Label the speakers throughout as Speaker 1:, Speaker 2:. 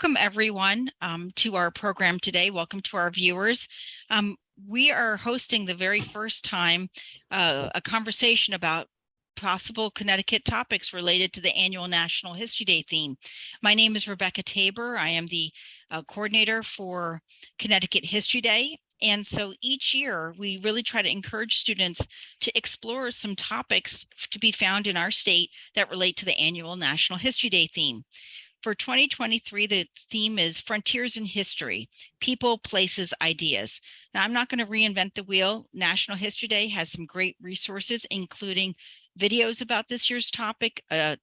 Speaker 1: Welcome everyone to our program today. Welcome to our viewers. We are hosting the very first time a conversation about possible Connecticut topics related to the annual National History Day theme. My name is Rebecca Tabor. I am the coordinator for Connecticut History Day. And so each year we really try to encourage students to explore some topics to be found in our state that relate to the annual National History Day theme. For 2023, the theme is Frontiers in History, People, Places, Ideas. Now, I'm not going to reinvent the wheel. National History Day has some great resources, including videos about this year's topic, a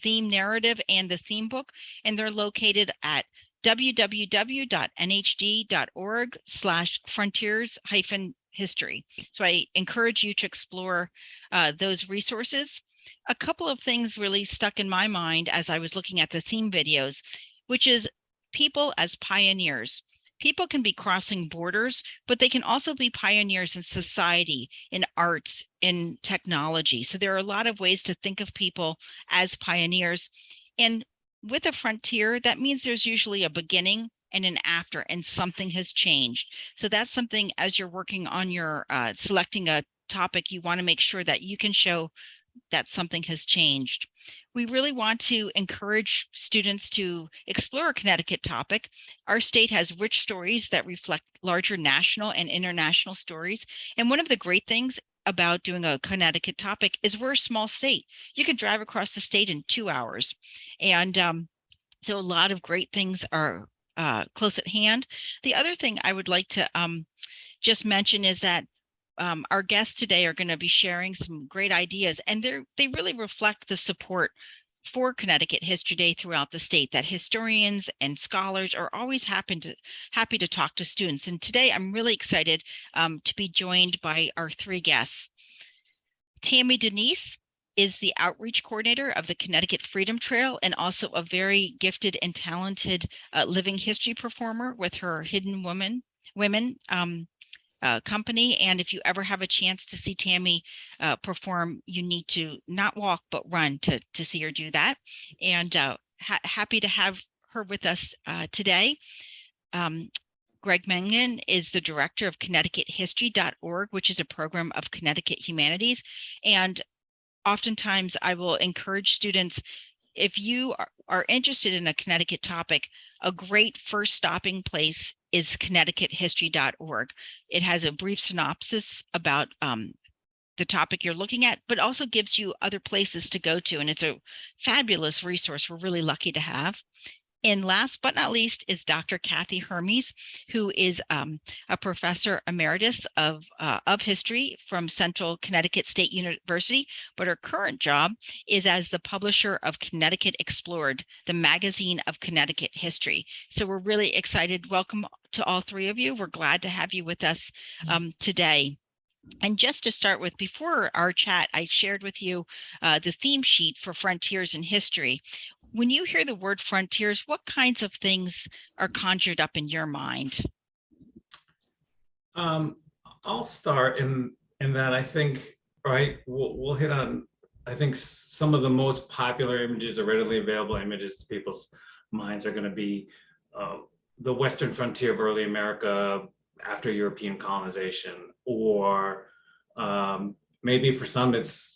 Speaker 1: theme narrative, and the theme book, and they're located at www.nhd.org/frontiers-history. So I encourage you to explore those resources. A couple of things really stuck in my mind as I was looking at the theme videos, which is people as pioneers. People can be crossing borders, but they can also be pioneers in society, in arts, in technology. So there are a lot of ways to think of people as pioneers. And with a frontier, that means there's usually a beginning and an after, and something has changed. So that's something as you're working on your selecting a topic, you want to make sure that you can show that something has changed. We really want to encourage students to explore a Connecticut topic. Our state has rich stories that reflect larger national and international stories. And one of the great things about doing a Connecticut topic is we're a small state. You can drive across the state in 2 hours. And so a lot of great things are close at hand. The other thing I would like to just mention is that our guests today are going to be sharing some great ideas, and they really reflect the support for Connecticut History Day throughout the state, that historians and scholars are always happy to talk to students. And today I'm really excited to be joined by our three guests. Tammy Denise is the outreach coordinator of the Connecticut Freedom Trail and also a very gifted and talented living history performer with her Hidden Women company. And if you ever have a chance to see Tammy perform, you need to not walk but run to see her do that. And happy to have her with us today. Greg Mengen is the director of ConnecticutHistory.org, which is a program of Connecticut Humanities. And oftentimes I will encourage students, if you are interested in a Connecticut topic, a great first stopping place is ConnecticutHistory.org. It has a brief synopsis about the topic you're looking at, but also gives you other places to go to. And it's a fabulous resource we're really lucky to have. And last but not least is Dr. Kathy Hermes, who is a professor emeritus of history from Central Connecticut State University, but her current job is as the publisher of Connecticut Explored, the magazine of Connecticut history. So we're really excited. Welcome to all three of you. We're glad to have you with us today. And just to start with, before our chat, I shared with you the theme sheet for Frontiers in History. When you hear the word frontiers, what kinds of things are conjured up in your mind?
Speaker 2: I'll start in that I think, right, we'll hit on, I think some of the most popular images or readily available images to people's minds are going to be the western frontier of early America after European colonization, or maybe for some it's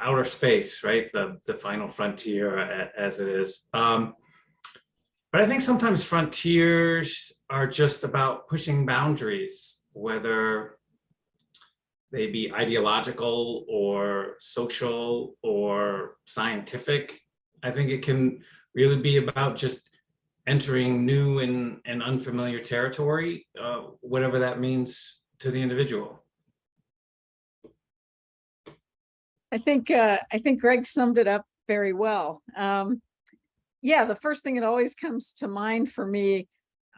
Speaker 2: outer space, right? The final frontier as it is. But I think sometimes frontiers are just about pushing boundaries, whether they be ideological or social or scientific. I think it can really be about just entering new and unfamiliar territory, whatever that means to the individual.
Speaker 3: I think Greg summed it up very well. Yeah, the first thing that always comes to mind for me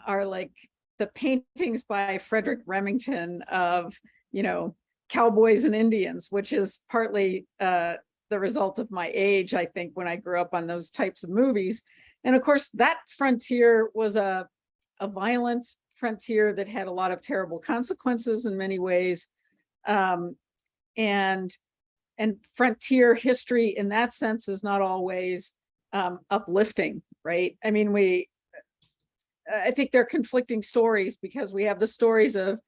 Speaker 3: are like the paintings by Frederick Remington of, cowboys and Indians, which is partly the result of my age, I think, when I grew up on those types of movies. And of course, that frontier was a violent frontier that had a lot of terrible consequences in many ways. And frontier history in that sense is not always uplifting, right? I mean, I think they're conflicting stories, because we have the stories of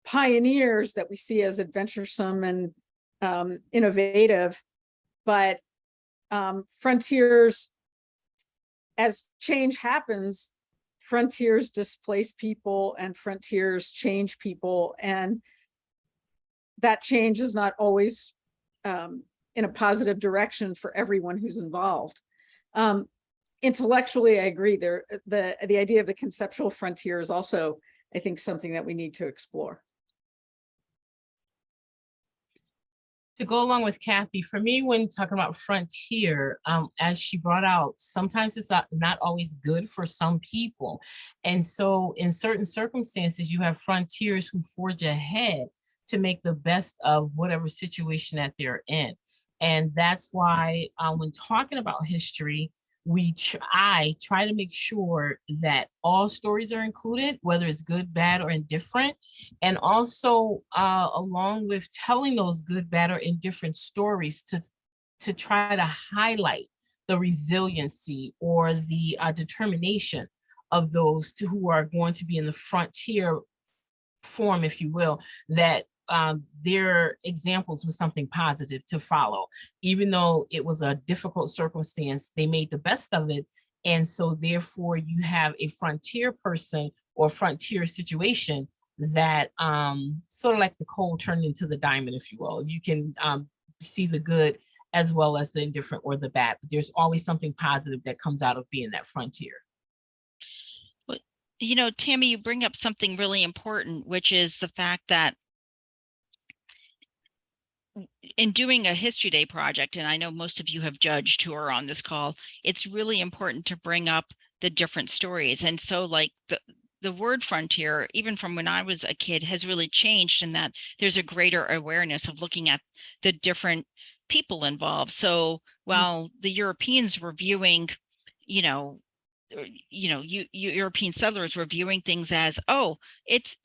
Speaker 3: pioneers that we see as adventuresome and innovative, but frontiers, as change happens, frontiers displace people and frontiers change people, and that change is not always in a positive direction for everyone who's involved. Intellectually, I agree. The idea of the conceptual frontier is also, I think, something that we need to explore.
Speaker 4: To go along with Kathy, for me, when talking about frontier, as she brought out, sometimes it's not always good for some people. And so in certain circumstances, you have frontiers who forge ahead to make the best of whatever situation that they're in. And that's why when talking about history, I try to make sure that all stories are included, whether it's good, bad, or indifferent. And also along with telling those good, bad, or indifferent stories, to try to highlight the resiliency or the determination of those who are going to be in the frontier form, if you will, that their examples was something positive to follow. Even though it was a difficult circumstance, they made the best of it. And so therefore you have a frontier person or frontier situation that sort of like the coal turned into the diamond, if you will. You can see the good as well as the indifferent or the bad, but there's always something positive that comes out of being that frontier.
Speaker 1: Well, you know, Tammy, you bring up something really important, which is the fact that in doing a History Day project, and I know most of you have judged who are on this call, it's really important to bring up the different stories. And so like the word frontier, even from when I was a kid, has really changed in that there's a greater awareness of looking at the different people involved. So while the Europeans were viewing, European settlers were viewing things as, oh, it's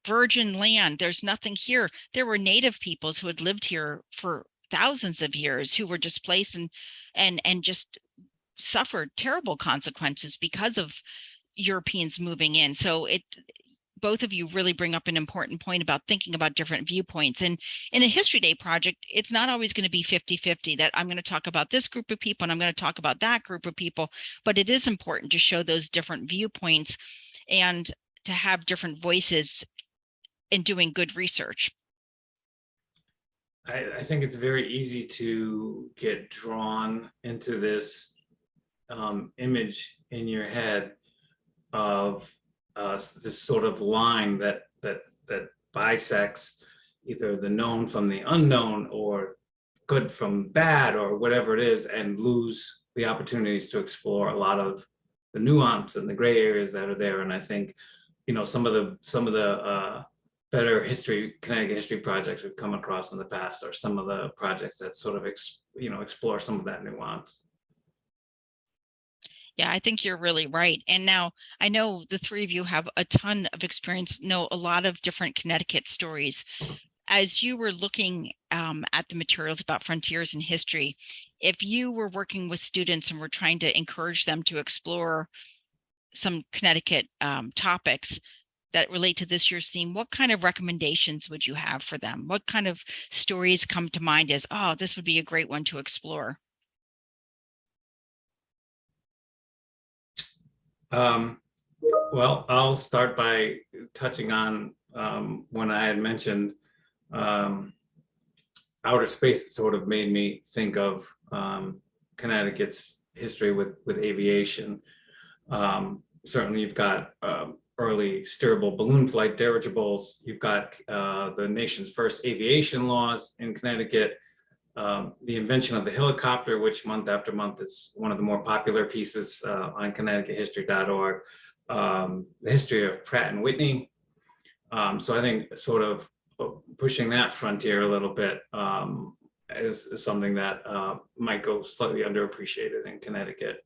Speaker 1: virgin land, there's nothing here. There were native peoples who had lived here for thousands of years who were displaced and just suffered terrible consequences because of Europeans moving in. So both of you really bring up an important point about thinking about different viewpoints. And in a History Day project, it's not always going to be 50-50, that I'm going to talk about this group of people and I'm going to talk about that group of people, but it is important to show those different viewpoints and to have different voices in doing good research.
Speaker 2: I think it's very easy to get drawn into this image in your head of this sort of line that bisects either the known from the unknown or good from bad or whatever it is, and lose the opportunities to explore a lot of the nuance and the gray areas that are there. And I think, some of the better Connecticut history projects we've come across in the past are some of the projects that sort of explore some of that nuance.
Speaker 1: Yeah, I think you're really right. And now I know the three of you have a ton of experience, know a lot of different Connecticut stories. As you were looking at the materials about frontiers in history, if you were working with students and were trying to encourage them to explore some Connecticut topics that relate to this year's theme, what kind of recommendations would you have for them? What kind of stories come to mind as, oh, this would be a great one to explore?
Speaker 2: Well, I'll start by touching on when I had mentioned outer space. It sort of made me think of Connecticut's history with aviation. Certainly, you've got early steerable balloon flight dirigibles. You've got the nation's first aviation laws in Connecticut. The invention of the helicopter, which month after month is one of the more popular pieces on ConnecticutHistory.org. The history of Pratt & Whitney. So I think sort of pushing that frontier a little bit is something that might go slightly underappreciated in Connecticut.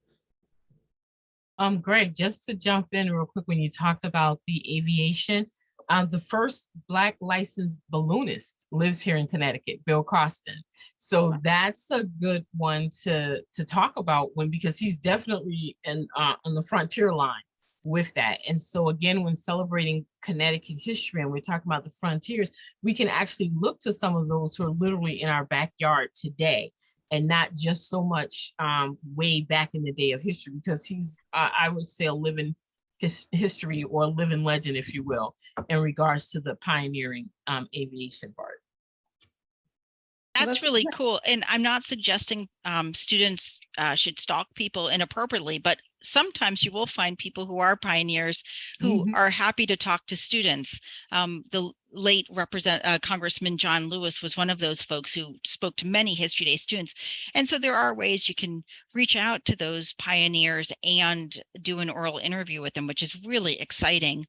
Speaker 4: Greg, just to jump in real quick, when you talked about the aviation, The first Black licensed balloonist lives here in Connecticut, Bill Costin. So that's a good one to talk about because he's definitely on the frontier line with that. And so again, when celebrating Connecticut history and we're talking about the frontiers, we can actually look to some of those who are literally in our backyard today, and not just so much way back in the day of history, because he's, I would say, a living history or a living legend, if you will, in regards to the pioneering aviation part.
Speaker 1: That's really cool. And I'm not suggesting students should stalk people inappropriately, but sometimes you will find people who are pioneers who are happy to talk to students. The late Congressman John Lewis was one of those folks who spoke to many History Day students. And so there are ways you can reach out to those pioneers and do an oral interview with them, which is really exciting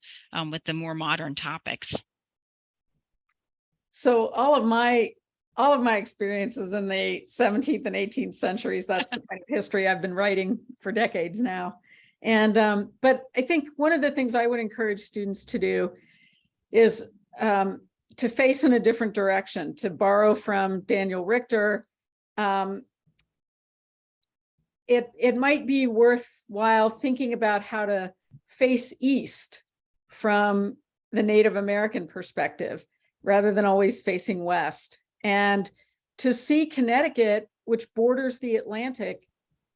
Speaker 1: with the more modern topics.
Speaker 3: So all of my experiences in the 17th and 18th centuries, that's the kind of history I've been writing for decades now. And but I think one of the things I would encourage students to do is to face in a different direction, to borrow from Daniel Richter. It might be worthwhile thinking about how to face east from the Native American perspective, rather than always facing west. And to see Connecticut, which borders the Atlantic,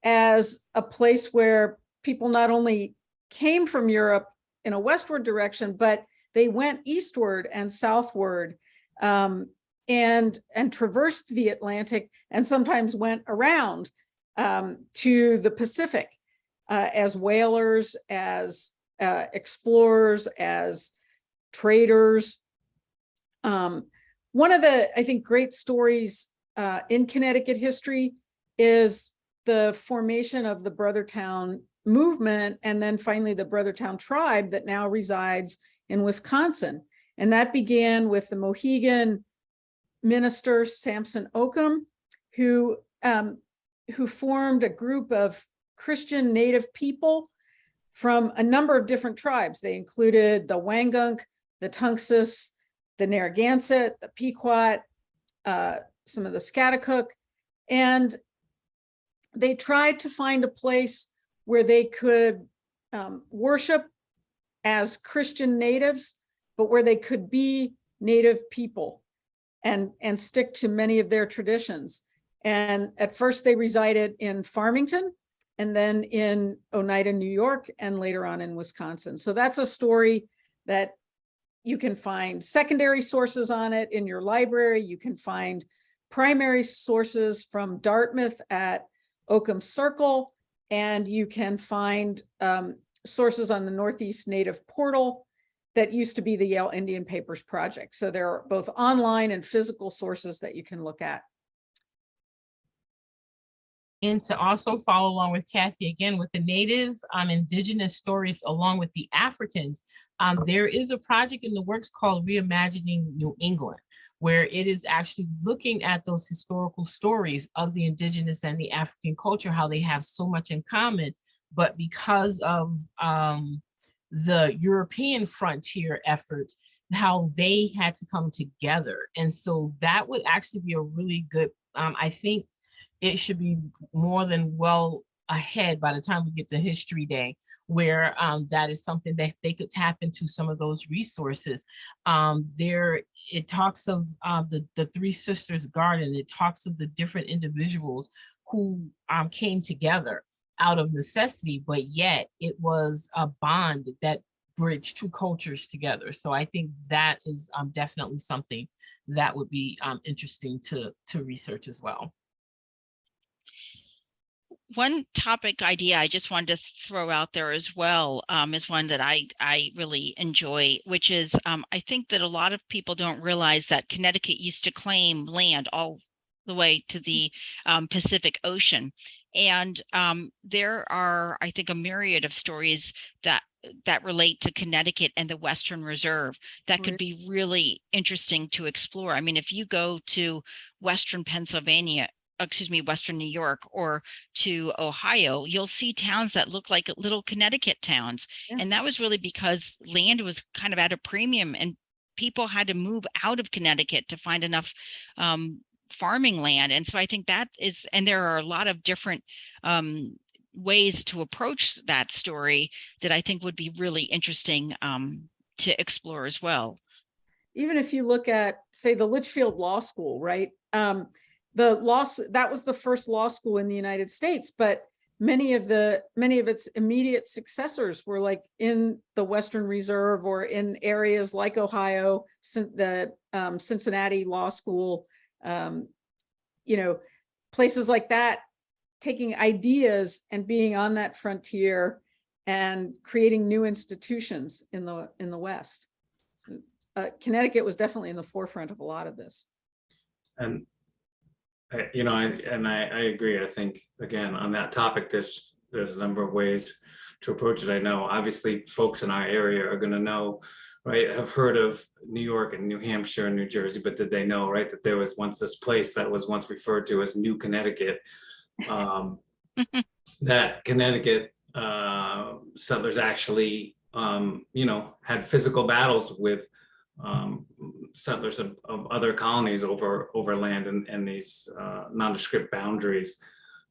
Speaker 3: as a place where people not only came from Europe in a westward direction, but they went eastward and southward, and traversed the Atlantic, and sometimes went around to the Pacific as whalers, as explorers, as traders. One of the, I think, great stories in Connecticut history is the formation of the Brothertown movement, and then finally the Brothertown tribe that now resides in Wisconsin. And that began with the Mohegan minister, Samson Occam, who formed a group of Christian Native people from a number of different tribes. They included the Wangunk, the Tunxus, the Narragansett, the Pequot, some of the Scotticook, and they tried to find a place where they could worship as Christian natives, but where they could be Native people and stick to many of their traditions. And at first they resided in Farmington, and then in Oneida, New York, and later on in Wisconsin. So that's a story that you can find secondary sources on it in your library. You can find primary sources from Dartmouth at Occam Circle, and you can find sources on the Northeast Native Portal that used to be the Yale Indian Papers Project. So there are both online and physical sources that you can look at.
Speaker 4: And to also follow along with Kathy, again, with the Native Indigenous stories along with the Africans, there is a project in the works called Reimagining New England, where it is actually looking at those historical stories of the Indigenous and the African culture, how they have so much in common, but because of the European frontier efforts, how they had to come together. And so that would actually be a really good, I think, it should be more than well ahead by the time we get to History Day, where that is something that they could tap into some of those resources. It talks of the Three Sisters Garden. It talks of the different individuals who came together out of necessity, but yet it was a bond that bridged two cultures together. So I think that is definitely something that would be interesting to research as well.
Speaker 1: One topic idea I just wanted to throw out there as well is one that I really enjoy, which is I think that a lot of people don't realize that Connecticut used to claim land all the way to the Pacific Ocean. And there are, I think, a myriad of stories that relate to Connecticut and the Western Reserve that could be really interesting to explore. I mean, if you go to Western Pennsylvania, Western New York or to Ohio, you'll see towns that look like little Connecticut towns.
Speaker 3: Yeah.
Speaker 1: And that was really because land was kind of at a premium and people had to move out of Connecticut to find enough farming land. And so I think that is, and there are a lot of different ways to approach that story that I think would be really interesting to explore as well.
Speaker 3: Even if you look at, say, the Litchfield Law School, right? That was the first law school in the United States, but many of its immediate successors were like in the Western Reserve or in areas like Ohio, the Cincinnati Law School, places like that, taking ideas and being on that frontier and creating new institutions in the West. Connecticut was definitely in the forefront of a lot of this.
Speaker 2: And I agree. I think, again, on that topic, there's a number of ways to approach it. I know obviously folks in our area are going to know, right, have heard of New York and New Hampshire and New Jersey, but did they know, right, that there was once this place that was once referred to as New Connecticut, that Connecticut settlers actually, had physical battles with settlers of other colonies over land and these nondescript boundaries.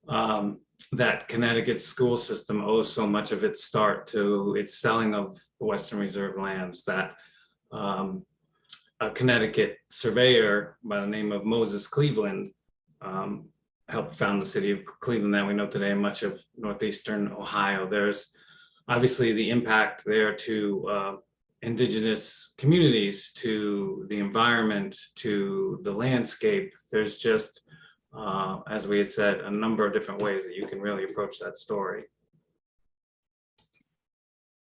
Speaker 2: That Connecticut's school system owes so much of its start to its selling of Western Reserve lands, that a Connecticut surveyor by the name of Moses Cleveland helped found the city of Cleveland that we know today, and much of northeastern Ohio. There's obviously the impact there to indigenous communities, to the environment, to the landscape. There's just, as we had said, a number of different ways that you can really approach that story.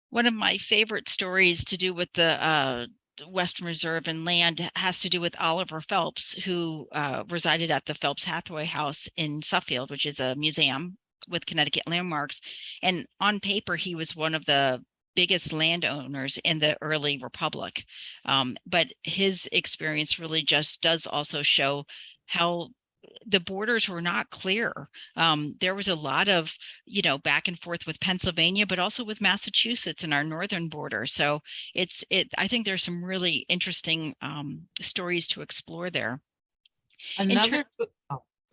Speaker 1: One of my favorite stories to do with the Western Reserve and land has to do with Oliver Phelps, who resided at the Phelps Hathaway House in Suffield, which is a museum with Connecticut landmarks. And on paper, he was one of the biggest landowners in the early republic. But his experience really just does also show how the borders were not clear. There was a lot of, back and forth with Pennsylvania, but also with Massachusetts and our northern border. So I think there's some really interesting stories to explore there.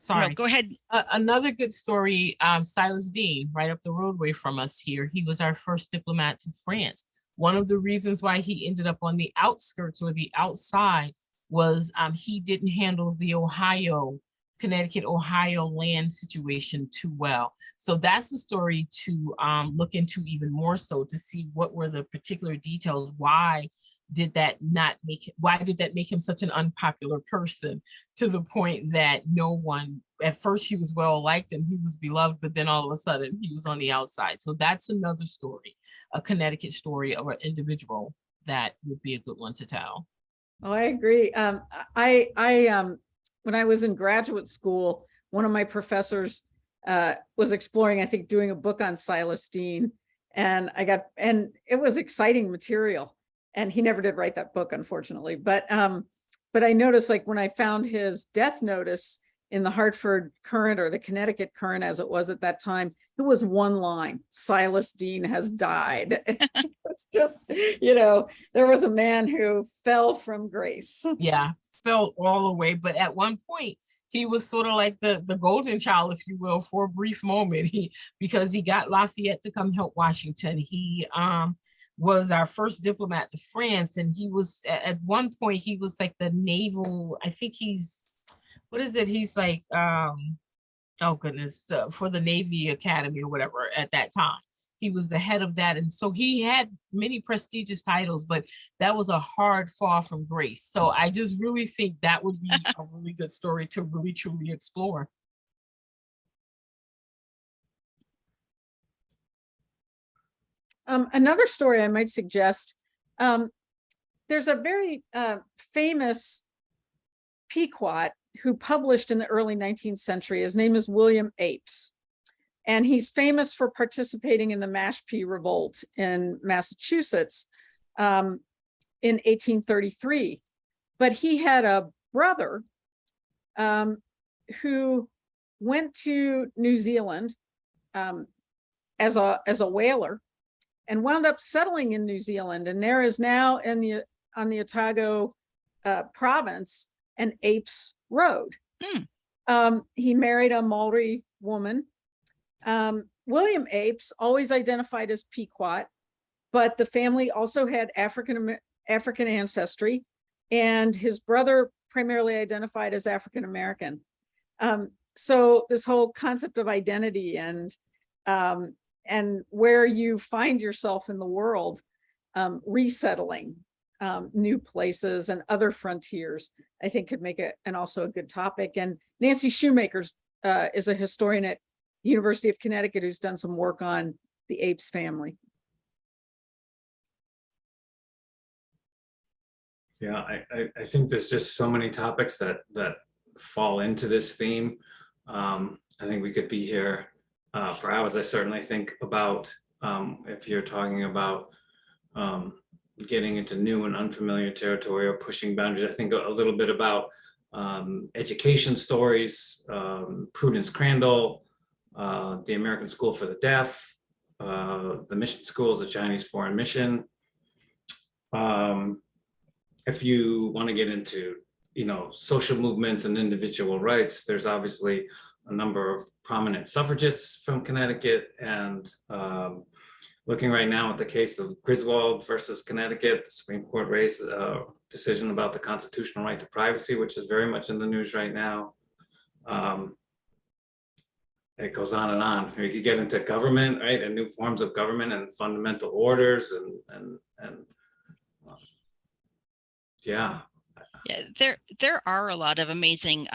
Speaker 4: Sorry.
Speaker 1: No, go ahead.
Speaker 4: Another good story, Silas Deane, right up the roadway from us here. He was our first diplomat to France. One of the reasons why he ended up on the outskirts or the outside was he didn't handle the Connecticut, Ohio land situation too well. So that's a story to look into even more so, to see what were the particular details. Why did that make him such an unpopular person, to the point that no one, at first he was well liked and he was beloved, but then all of a sudden he was on the outside. So that's another story, a Connecticut story of an individual that would be a good one to tell.
Speaker 3: Oh, I agree. When I was in graduate school, one of my professors was exploring, I think, doing a book on Silas Deane, and it was exciting material. And he never did write that book, unfortunately. But I noticed, like, when I found his death notice in the Hartford Courant, or the Connecticut Courant as it was at that time, it was one line: Silas Deane has died. It's just, there was a man who fell from grace.
Speaker 4: Yeah, fell all the way. But at one point, he was sort of like the golden child, if you will, for a brief moment. Because he got Lafayette to come help Washington. He was our first diplomat to France, and he was at one point, he was like the naval, I think he's like oh goodness, for the Navy Academy or whatever at that time. He was the head of that, and so he had many prestigious titles, but that was a hard fall from grace. So I just really think that would be a really good story to really truly explore.
Speaker 3: Another story I might suggest, there's a very famous Pequot who published in the early 19th century. His name is William Apes, and he's famous for participating in the Mashpee Revolt in Massachusetts in 1833. But he had a brother who went to New Zealand as a whaler, and wound up settling in New Zealand. And there is now on the Otago province an Apes road. He married a Maori woman. William Apes always identified as Pequot, but the family also had African ancestry, and his brother primarily identified as African American. So this whole concept of identity and where you find yourself in the world, resettling new places and other frontiers, I think could make it and also a good topic. And Nancy Shoemaker's is a historian at University of Connecticut who's done some work on the Apes family.
Speaker 2: Yeah, I think there's just so many topics that fall into this theme. I think we could be here for hours. I certainly think about if you're talking about getting into new and unfamiliar territory or pushing boundaries. I think a little bit about education stories, Prudence Crandall, the American School for the Deaf, the mission schools, the Chinese Foreign Mission. If you want to get into, social movements and individual rights, there's obviously a number of prominent suffragists from Connecticut, and looking right now at the case of Griswold versus Connecticut, the Supreme Court race decision about the constitutional right to privacy, which is very much in the news right now. It goes on and on. You could get into government, right, and new forms of government and fundamental orders, and yeah.
Speaker 1: Yeah, there are a lot of amazing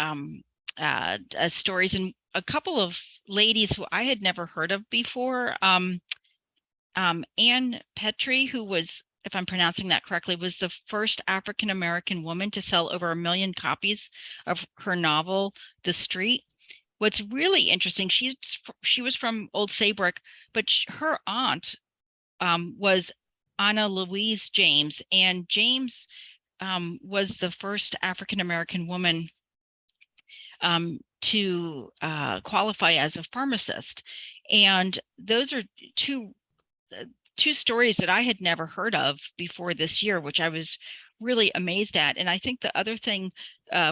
Speaker 1: stories, and a couple of ladies who I had never heard of before. Anne Petri, who was, if I'm pronouncing that correctly, was the first African-American woman to sell over 1 million copies of her novel, The Street. What's really interesting, she was from Old Saybrook, but her aunt was Anna Louise James, and James was the first African-American woman to qualify as a pharmacist. And those are two stories that I had never heard of before this year, which I was really amazed at. And I think the other thing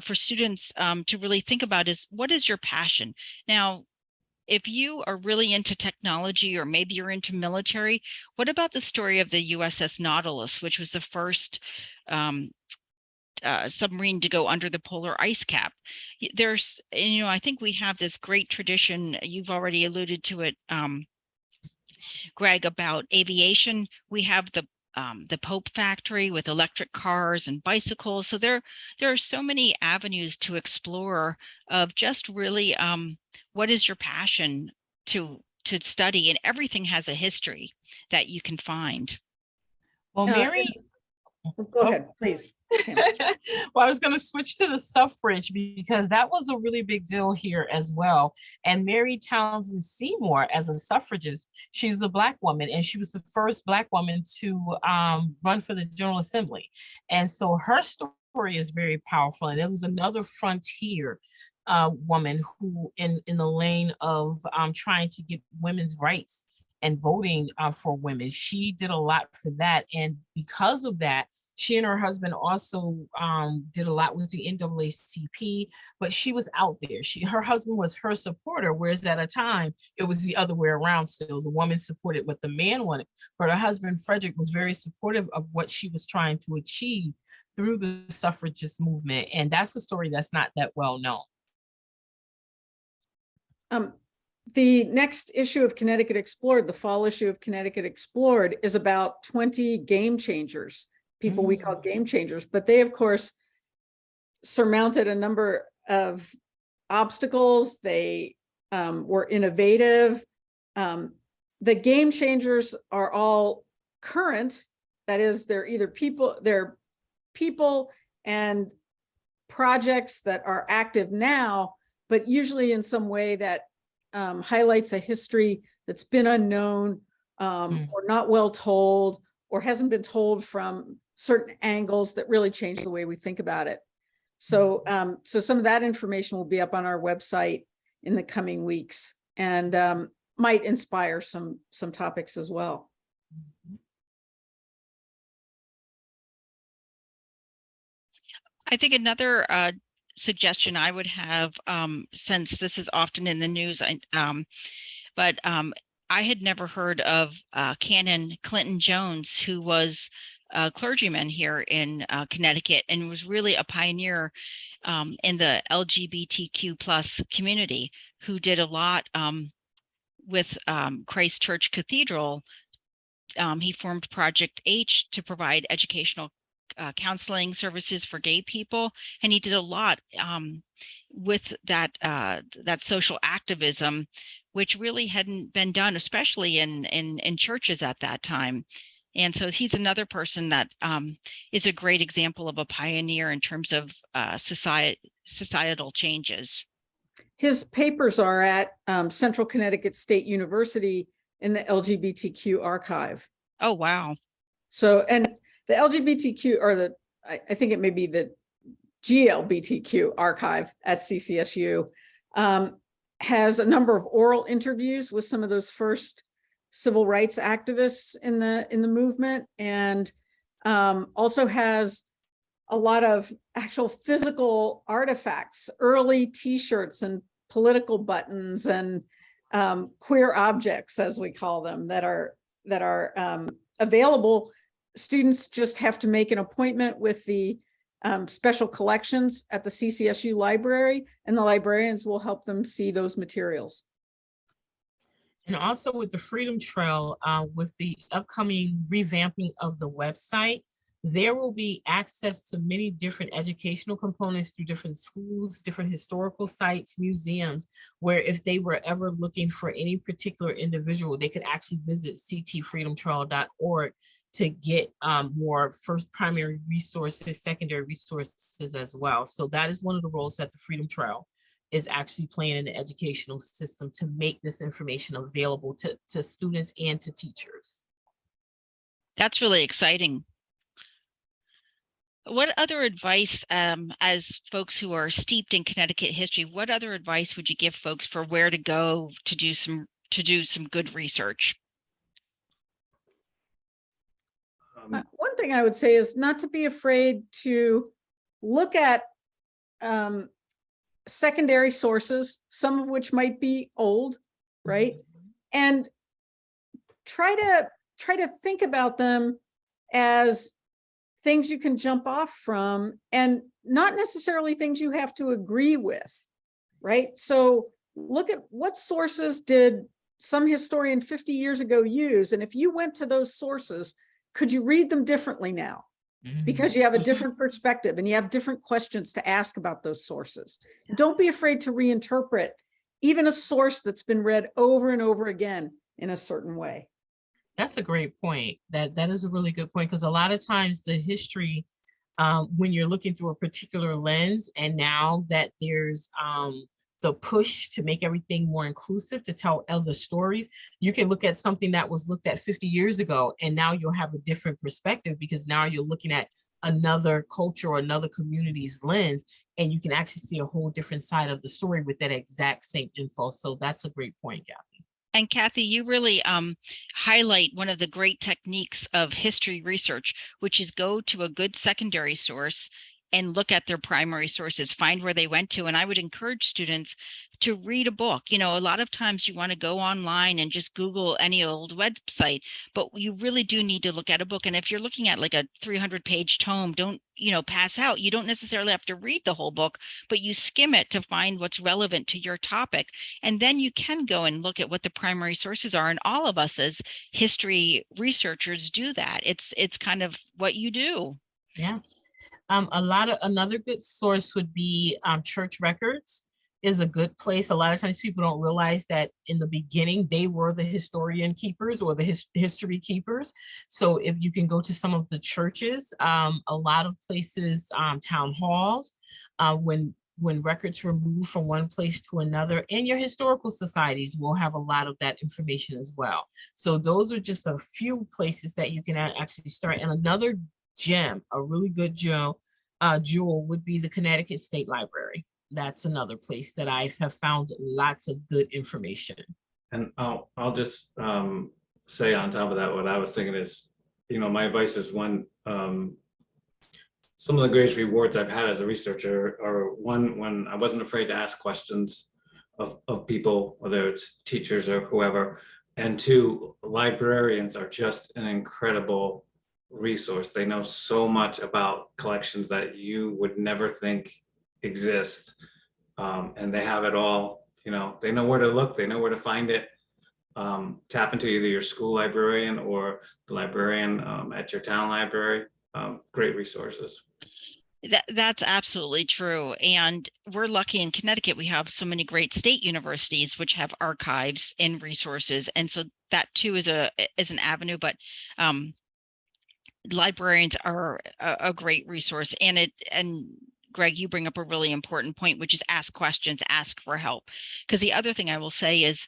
Speaker 1: for students to really think about is, what is your passion? Now, if you are really into technology, or maybe you're into military, what about the story of the USS Nautilus, which was the first submarine to go under the polar ice cap? There's, I think we have this great tradition, you've already alluded to it, Greg, about aviation. We have the Pope factory with electric cars and bicycles. So there are so many avenues to explore of just really what is your passion to study, and everything has a history that you can find.
Speaker 4: Well, Mary,
Speaker 3: go ahead, please.
Speaker 4: Well, I was going to switch to the suffrage, because that was a really big deal here as well. And Mary Townsend Seymour, as a suffragist, she's a Black woman, and she was the first Black woman to run for the General Assembly. And so her story is very powerful. And it was another frontier woman who, in the lane of trying to get women's rights and voting for women, she did a lot for that. And because of that, she and her husband also did a lot with the NAACP, but she was out there. Her husband was her supporter, whereas at a time, it was the other way around still. The woman supported what the man wanted, but her husband, Frederick, was very supportive of what she was trying to achieve through the suffragist movement. And that's a story that's not that well known.
Speaker 3: The next issue of Connecticut Explored, the fall issue of Connecticut Explored, is about 20 game changers, people we call game changers, but they, of course, surmounted a number of obstacles. They were innovative. The game changers are all current. That is, they're people and projects that are active now, but usually in some way that highlights a history that's been unknown or not well told, or hasn't been told from certain angles that really change the way we think about it. So, so some of that information will be up on our website. in the coming weeks, and might inspire some topics as well.
Speaker 1: I think another suggestion I would have, since this is often in the news, but I had never heard of Canon Clinton Jones, who was a clergyman here in Connecticut and was really a pioneer in the LGBTQ plus community, who did a lot with Christ Church Cathedral. He formed Project H to provide educational counseling services for gay people, and he did a lot with that social activism, which really hadn't been done, especially in churches at that time. And so he's another person that is a great example of a pioneer in terms of societal changes.
Speaker 3: His papers are at Central Connecticut State University in the LGBTQ archive.
Speaker 1: Oh, wow.
Speaker 3: So, and the LGBTQ, or I think it may be the GLBTQ archive at CCSU, has a number of oral interviews with some of those first civil rights activists in the movement, and also has a lot of actual physical artifacts, early T-shirts and political buttons and queer objects, as we call them, that are available. Students just have to make an appointment with the special collections at the CCSU library, and the librarians will help them see those materials.
Speaker 4: And also with the Freedom Trail, with the upcoming revamping of the website, there will be access to many different educational components through different schools, different historical sites, museums, where if they were ever looking for any particular individual, they could actually visit ctfreedomtrail.org to get more first primary resources, secondary resources as well. So that is one of the roles that the Freedom Trail is actually playing in the educational system, to make this information available to students and to teachers.
Speaker 1: That's really exciting. What other advice, as folks who are steeped in Connecticut history, what other advice would you give folks for where to go to do some good research?
Speaker 3: One thing I would say is not to be afraid to look at secondary sources, some of which might be old, right? And try to think about them as things you can jump off from, and not necessarily things you have to agree with, right? So look at what sources did some historian 50 years ago use, and if you went to those sources, could you read them differently now? Because you have a different perspective and you have different questions to ask about those sources. Don't be afraid to reinterpret even a source that's been read over and over again in a certain way.
Speaker 4: That's a great point. That is a really good point, because a lot of times the history, when you're looking through a particular lens, and now that there's the push to make everything more inclusive, to tell other stories, you can look at something that was looked at 50 years ago, and now you'll have a different perspective, because now you're looking at another culture or another community's lens, and you can actually see a whole different side of the story with that exact same info. So that's a great point, Kathy.
Speaker 1: And Kathy, you really highlight one of the great techniques of history research, which is go to a good secondary source and look at their primary sources, find where they went to. And I would encourage students to read a book. You know, a lot of times you want to go online and just Google any old website, but you really do need to look at a book. And if you're looking at like a 300-page tome, don't, pass out. You don't necessarily have to read the whole book, but you skim it to find what's relevant to your topic. And then you can go and look at what the primary sources are. And all of us as history researchers do that. It's kind of what you do.
Speaker 4: Yeah. Another good source would be church records is a good place. A lot of times people don't realize that in the beginning, they were the historian keepers or the history keepers. So if you can go to some of the churches, a lot of places, town halls, when records were moved from one place to another, and your historical societies will have a lot of that information as well. So those are just a few places that you can actually start. And another gem, a really good jewel would be the Connecticut State Library. that's another place that I have found lots of good information.
Speaker 2: And I'll just say on top of that, what I was thinking is, my advice is when some of the greatest rewards I've had as a researcher are one, when I wasn't afraid to ask questions of people, whether it's teachers or whoever, and two, librarians are just an incredible resource. They know so much about collections that you would never think exist, and they have it all. They know where to look, they know where to find it. Tap into either your school librarian or the librarian at your town library. Great resources.
Speaker 1: That's absolutely true. And we're lucky in Connecticut, we have so many great state universities which have archives and resources. And so that too is an avenue, but librarians are a great resource. And Greg, you bring up a really important point, which is ask questions, ask for help. Because the other thing I will say is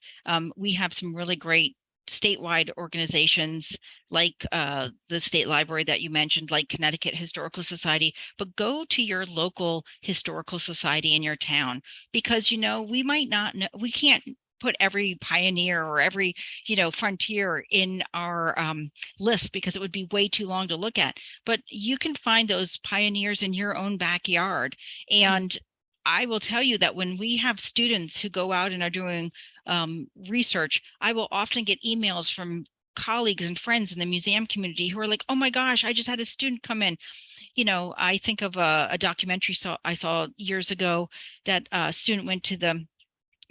Speaker 1: we have some really great statewide organizations like the state library that you mentioned, like Connecticut Historical Society, but go to your local historical society in your town, because we might not know, we can't put every pioneer or every frontier in our list, because it would be way too long to look at, but you can find those pioneers in your own backyard. And I will tell you that when we have students who go out and are doing research, I will often get emails from colleagues and friends in the museum community who are like, oh my gosh, I just had a student come in. I think of a documentary I saw years ago that a student went to the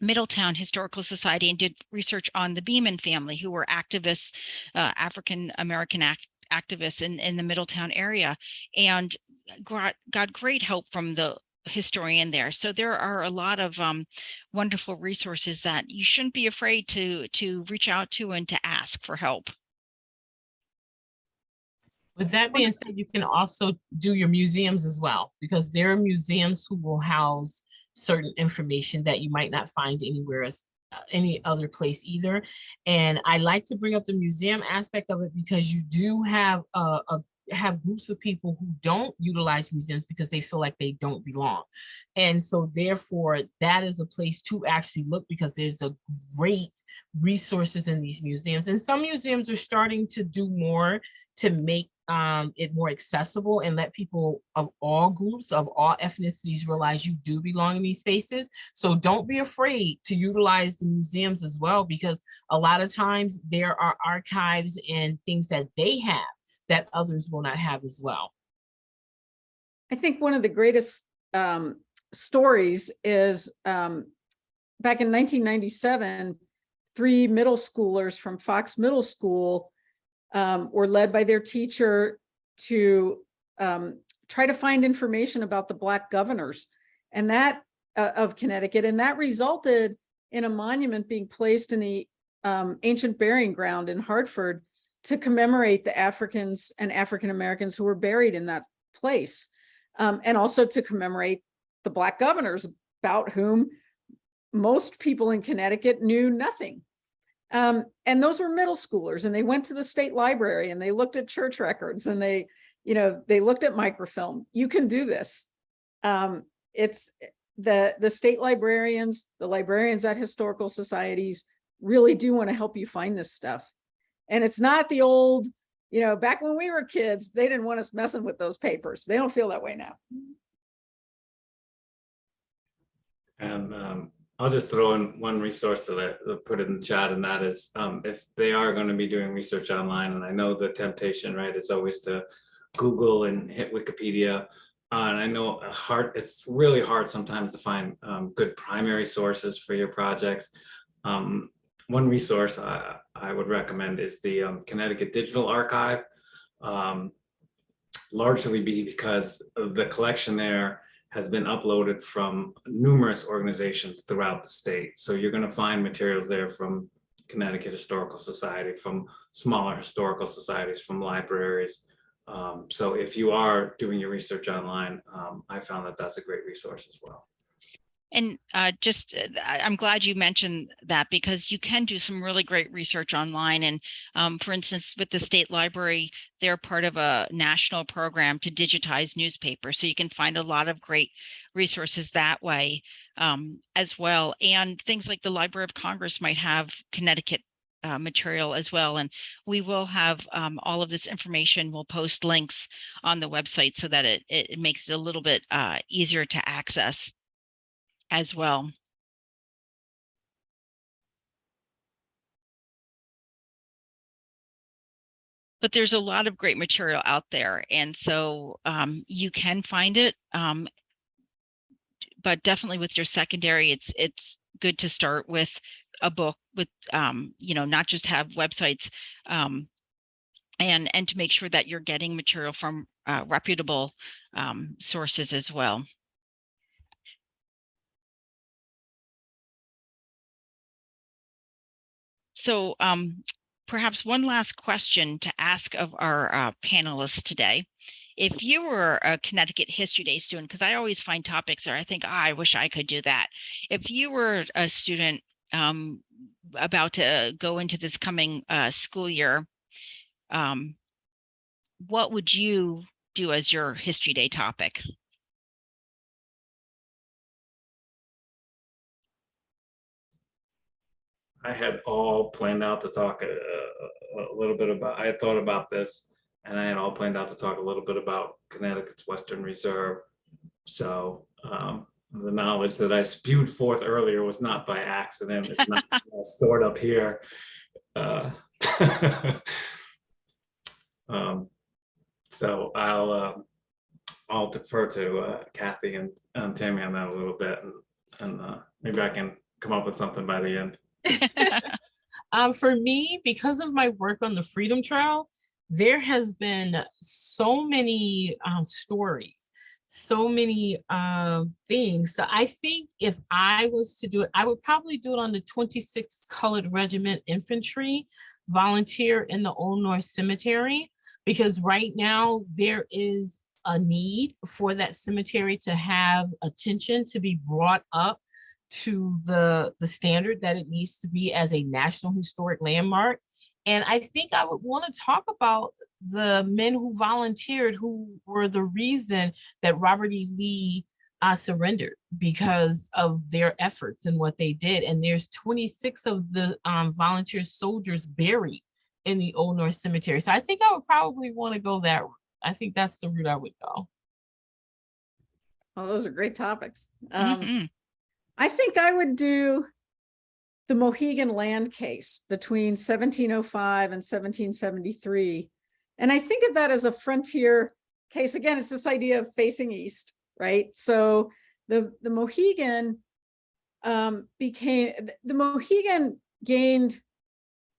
Speaker 1: Middletown Historical Society and did research on the Beeman family, who were activists, African-American activists in the Middletown area, and got great help from the historian there. So there are a lot of wonderful resources that you shouldn't be afraid to reach out to and to ask for help.
Speaker 4: With that being said, you can also do your museums as well, because there are museums who will house certain information that you might not find anywhere else, any other place either. And I like to bring up the museum aspect of it, because you do have have groups of people who don't utilize museums because they feel like they don't belong. And so therefore that is a place to actually look, because there's a great resources in these museums. And some museums are starting to do more to make it more accessible and let people of all groups, of all ethnicities, realize you do belong in these spaces. So don't be afraid to utilize the museums as well, because a lot of times there are archives and things that they have that others will not have as well.
Speaker 3: I think one of the greatest stories is back in 1997, 3 middle schoolers from Fox Middle School were led by their teacher to try to find information about the Black governors and that of Connecticut. And that resulted in a monument being placed in the ancient burying ground in Hartford to commemorate the Africans and African Americans who were buried in that place. And also to commemorate the Black governors, about whom most people in Connecticut knew nothing. And those were middle schoolers, and they went to the state library and they looked at church records and they looked at microfilm. You can do this. It's the state librarians, the librarians at historical societies really do want to help you find this stuff. And it's not the old, back when we were kids, they didn't want us messing with those papers. They don't feel that way now.
Speaker 2: And I'll just throw in one resource that I put in the chat, and that is if they are going to be doing research online, and I know the temptation, right, is always to Google and hit Wikipedia. And I know it's really hard sometimes to find good primary sources for your projects. One resource I would recommend is the Connecticut Digital Archive, largely because the collection there has been uploaded from numerous organizations throughout the state. So you're going to find materials there from Connecticut Historical Society, from smaller historical societies, from libraries. So if you are doing your research online, I found that that's a great resource as well.
Speaker 1: And I'm glad you mentioned that, because you can do some really great research online. And for instance, with the state library, they're part of a national program to digitize newspapers. So you can find a lot of great resources that way as well. And things like the Library of Congress might have Connecticut material as well. And we will have all of this information. We'll post links on the website so that it makes it a little bit easier to access as well. But there's a lot of great material out there, and so you can find it. But definitely with your secondary, it's good to start with a book with not just have websites, and to make sure that you're getting material from reputable sources as well. So perhaps one last question to ask of our panelists today. If you were a Connecticut History Day student, because I always find topics where I think, I wish I could do that. If you were a student about to go into this coming school year, what would you do as your History Day topic?
Speaker 2: I had all planned out to talk a little bit about, I had thought about this, and I had all planned out to talk a little bit about Connecticut's Western Reserve. So the knowledge that I spewed forth earlier was not by accident. It's not stored up here. So I'll defer to Kathy and Tammy on that a little bit, and maybe I can come up with something by the end.
Speaker 4: For me, because of my work on the Freedom Trail, there has been so many stories, so many things. So I think if I was to do it, I would probably do it on the 26th Colored Regiment Infantry volunteer in the Old North Cemetery, because right now there is a need for that cemetery to have attention, to be brought up to the standard that it needs to be as a National Historic Landmark. And I think I would want to talk about the men who volunteered, who were the reason that Robert E. Lee surrendered, because of their efforts and what they did. And there's 26 of the volunteer soldiers buried in the Old North Cemetery. So I think I would probably want to go that route. I think that's the route I would go.
Speaker 3: Oh, those are great topics.
Speaker 1: Mm-hmm.
Speaker 3: I think I would do the Mohegan land case between 1705 and 1773. And I think of that as a frontier case. Again, it's this idea of facing east, right? So the Mohegan Mohegan gained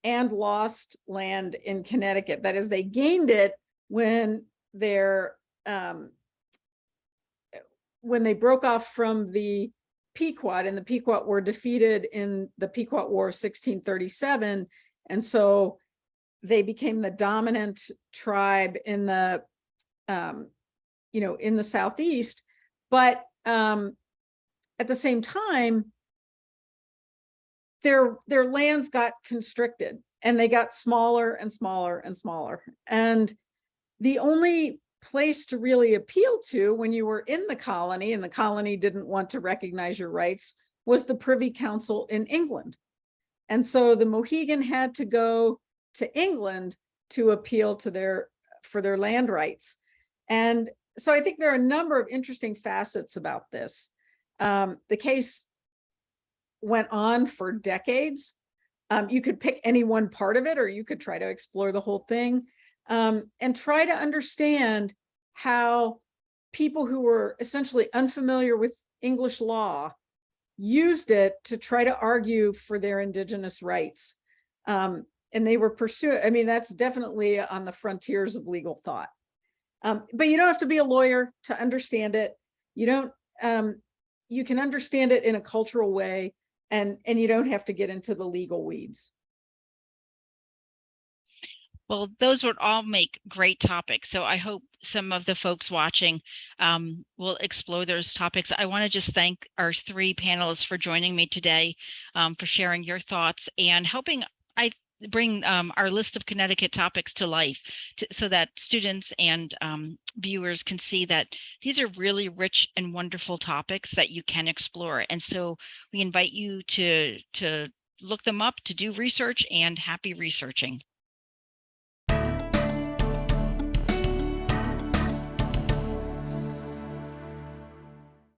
Speaker 3: and lost land in Connecticut. That is, they gained it when they broke off from the Pequot, and the Pequot were defeated in the Pequot War of 1637. And so they became the dominant tribe in the, in the Southeast. But at the same time, their lands got constricted, and they got smaller and smaller and smaller. And the only place to really appeal to when you were in the colony, and the colony didn't want to recognize your rights, was the Privy Council in England. And so the Mohegan had to go to England to appeal to for their land rights. And so I think there are a number of interesting facets about this. The case went on for decades. You could pick any one part of it, or you could try to explore the whole thing. And try to understand how people who were essentially unfamiliar with English law used it to try to argue for their indigenous rights. And they were pursuing, I mean, that's definitely on the frontiers of legal thought. But you don't have to be a lawyer to understand it. You can understand it in a cultural way, and you don't have to get into the legal weeds.
Speaker 1: Well, those would all make great topics. So I hope some of the folks watching will explore those topics. I want to just thank our three panelists for joining me today, for sharing your thoughts and helping bring our list of Connecticut topics to life so that students and viewers can see that these are really rich and wonderful topics that you can explore. And so we invite you to look them up, to do research, and happy researching.